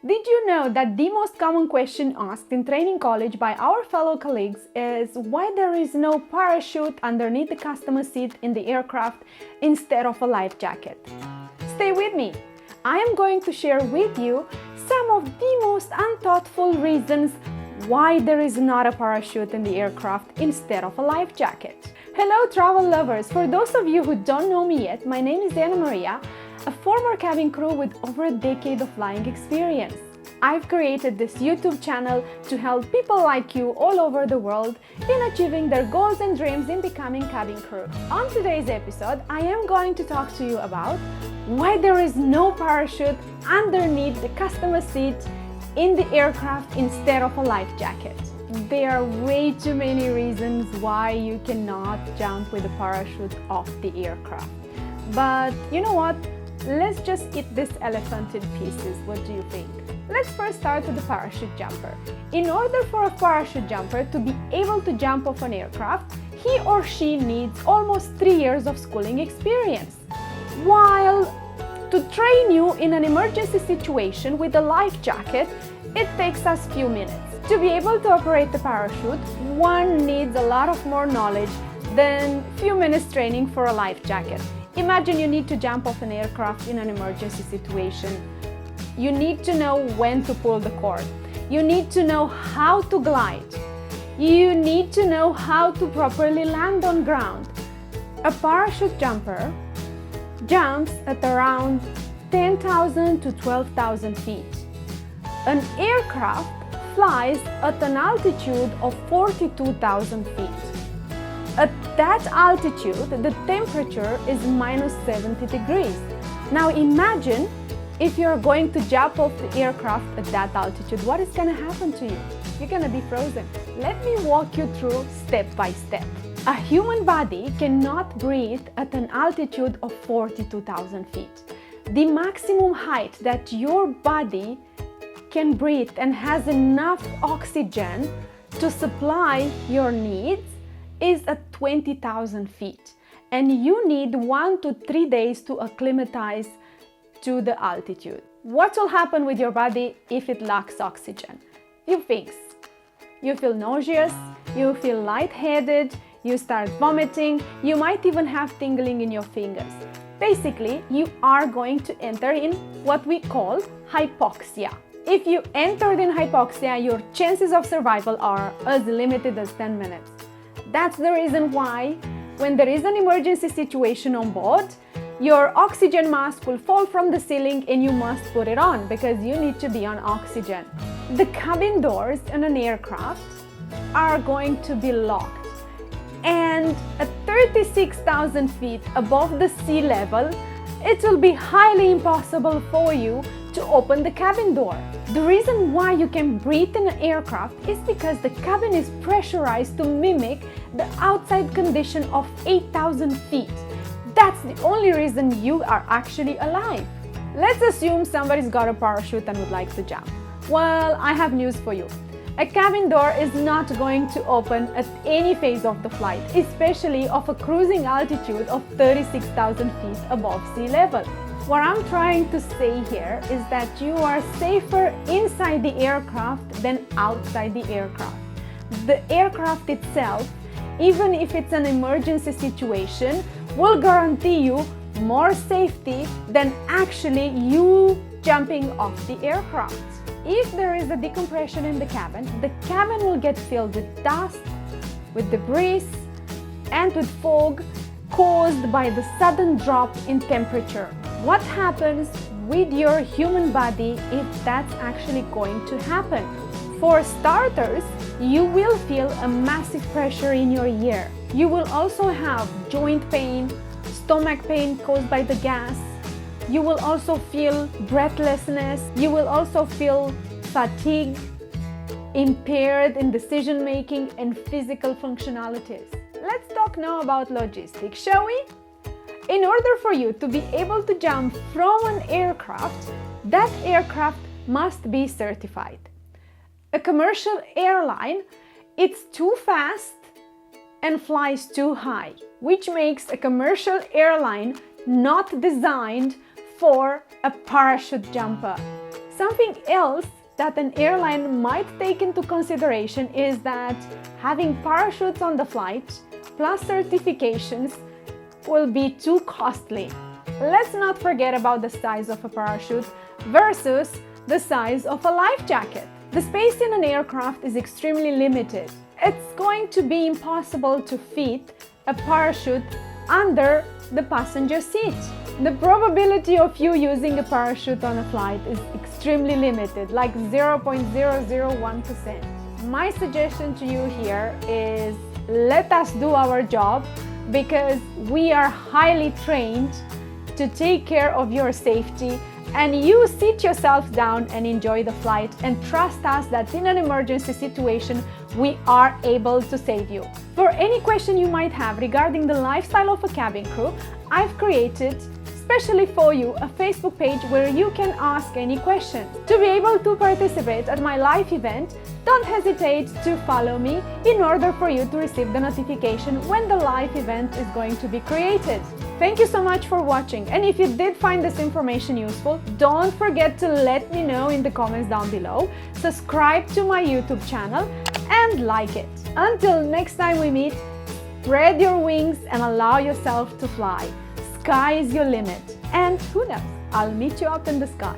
Did you know that the most common question asked in training college by our fellow colleagues is why there is no parachute underneath the customer seat in the aircraft instead of a life jacket? Stay with me. I am going to share with you some of the most unthoughtful reasons why there is not a parachute in the aircraft instead of a life jacket. Hello travel lovers! For those of you who don't know me yet, my name is Anna Maria, a former cabin crew with over a decade of flying experience. I've created this YouTube channel to help people like you all over the world in achieving their goals and dreams in becoming cabin crew. On today's episode, I am going to talk to you about why there is no parachute underneath the customer seat in the aircraft instead of a life jacket. There are way too many reasons why you cannot jump with a parachute off the aircraft. But you know what? Let's just eat this elephant in pieces. What do you think? Let's first start with the parachute jumper. In order for a parachute jumper to be able to jump off an aircraft, he or she needs almost 3 years of schooling experience. While to train you in an emergency situation with a life jacket, it takes us few minutes. To be able to operate the parachute, one needs a lot of more knowledge than few minutes training for a life jacket. Imagine you need to jump off an aircraft in an emergency situation. You need to know when to pull the cord. You need to know how to glide. You need to know how to properly land on ground. A parachute jumper jumps at around 10,000 to 12,000 feet. An aircraft flies at an altitude of 42,000 feet. At that altitude, the temperature is minus 70 degrees. Now imagine if you're going to jump off the aircraft at that altitude, what is going to happen to you? You're going to be frozen. Let me walk you through step by step. A human body cannot breathe at an altitude of 42,000 feet. The maximum height that your body can breathe and has enough oxygen to supply your needs is at 20,000 feet, and you need 1 to 3 days to acclimatize to the altitude. What will happen with your body if it lacks oxygen? Few things. You feel nauseous, you feel lightheaded, you start vomiting, you might even have tingling in your fingers. Basically, you are going to enter in what we call hypoxia. If you entered in hypoxia, your chances of survival are as limited as 10 minutes. That's the reason why, when there is an emergency situation on board, your oxygen mask will fall from the ceiling and you must put it on because you need to be on oxygen. The cabin doors in an aircraft are going to be locked, and at 36,000 feet above the sea level, it will be highly impossible for you to open the cabin door. The reason why you can breathe in an aircraft is because the cabin is pressurized to mimic the outside condition of 8,000 feet. That's the only reason you are actually alive. Let's assume somebody's got a parachute and would like to jump. Well, I have news for you. A cabin door is not going to open at any phase of the flight, especially of a cruising altitude of 36,000 feet above sea level. What I'm trying to say here is that you are safer inside the aircraft than outside the aircraft. The aircraft itself, even if it's an emergency situation, will guarantee you more safety than actually you jumping off the aircraft. If there is a decompression in the cabin will get filled with dust, with debris, and with fog caused by the sudden drop in temperature. What happens with your human body if that's actually going to happen? For starters, you will feel a massive pressure in your ear. You will also have joint pain, stomach pain caused by the gas. You will also feel breathlessness. You will also feel fatigue, impaired in decision making and physical functionalities. Let's talk now about logistics, shall we? In order for you to be able to jump from an aircraft, that aircraft must be certified. A commercial airline, it's too fast and flies too high, which makes a commercial airline not designed for a parachute jumper. Something else that an airline might take into consideration is that having parachutes on the flight plus certifications will be too costly. Let's not forget about the size of a parachute versus the size of a life jacket. The space in an aircraft is extremely limited. It's going to be impossible to fit a parachute under the passenger seat. The probability of you using a parachute on a flight is extremely limited, like 0.001%. My suggestion to you here is let us do our job, because we are highly trained to take care of your safety, and you sit yourself down and enjoy the flight and trust us that in an emergency situation we are able to save you. For any question you might have regarding the lifestyle of a cabin crew, I've created especially for you a Facebook page where you can ask any question. To be able to participate at my live event, don't hesitate to follow me in order for you to receive the notification when the live event is going to be created. Thank you so much for watching, and if you did find this information useful, don't forget to let me know in the comments down below, subscribe to my YouTube channel and like it. Until next time we meet, spread your wings and allow yourself to fly. Sky is your limit, and who knows, I'll meet you up in the sky.